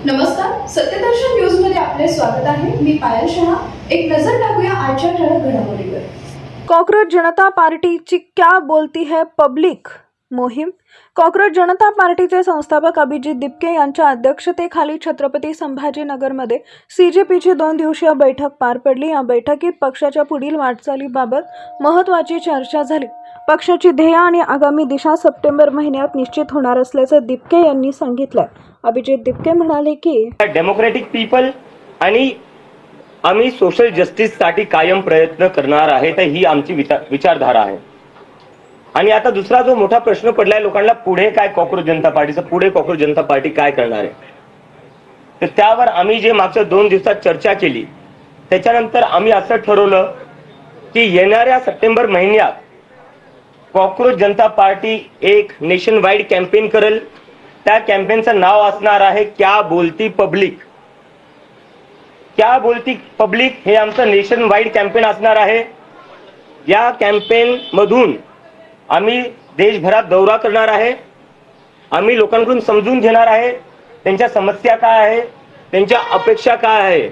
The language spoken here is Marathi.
नमस्कार, सत्यदर्शन न्यूज मध्ये आपले स्वागत आहे. मी पायल शहा. एक नजर टाकूया आजच्या ठळक घडामोडीवर. कॉकरोच जनता पार्टीची क्या बोलती है पब्लिक मोहीम. कॉकरोच जनता पार्टीचे संस्थापक अभिजित दिपके यांच्या अध्यक्षतेखाली छत्रपती संभाजीनगरमध्ये CJPची 2 दिवसीय बैठक पार पडली. या बैठकीत पक्षाच्या पुढील वाटचालीबाबत महत्त्वाची चर्चा झाली. पक्षाची ध्येय आणि आगामी दिशा सप्टेंबर महिन्यात निश्चित होणार असल्याचं दिपके यांनी सांगितलं. अभिजित दिपके म्हणाले की डेमोक्रेटिक पीपल आणि आम्ही सोशल जस्टिस साठी कायम प्रयत्न करणार आहे. तर ही आमची विचारधारा आहे. आणि आता दुसरा जो मोठा प्रश्न पडलाय लोकांना, पुढे काय कॉकरोच जनता पार्टीचं, पुढे कॉकरोच जनता पार्टी काय करणार आहे. तर त्यावर आम्ही जे मागच्या 2 दिवसात चर्चा केली, त्याच्यानंतर आम्ही असं ठरवलं की येणाऱ्या सप्टेंबर महिन्यात कॉकरोच जनता पार्टी एक नेशन वाईड कॅम्पेन करेल. त्या कॅम्पेनचं नाव असणार आहे क्या बोलती पब्लिक. क्या बोलती पब्लिक हे आमचं नेशन वाईड कॅम्पेन असणार आहे. या कॅम्पेन मधून आम्ही देशभरात दौरा करणार आहे. आम्ही लोकांकडून समजून घेणार आहे त्यांच्या समस्या काय आहे, त्यांच्या अपेक्षा काय आहे.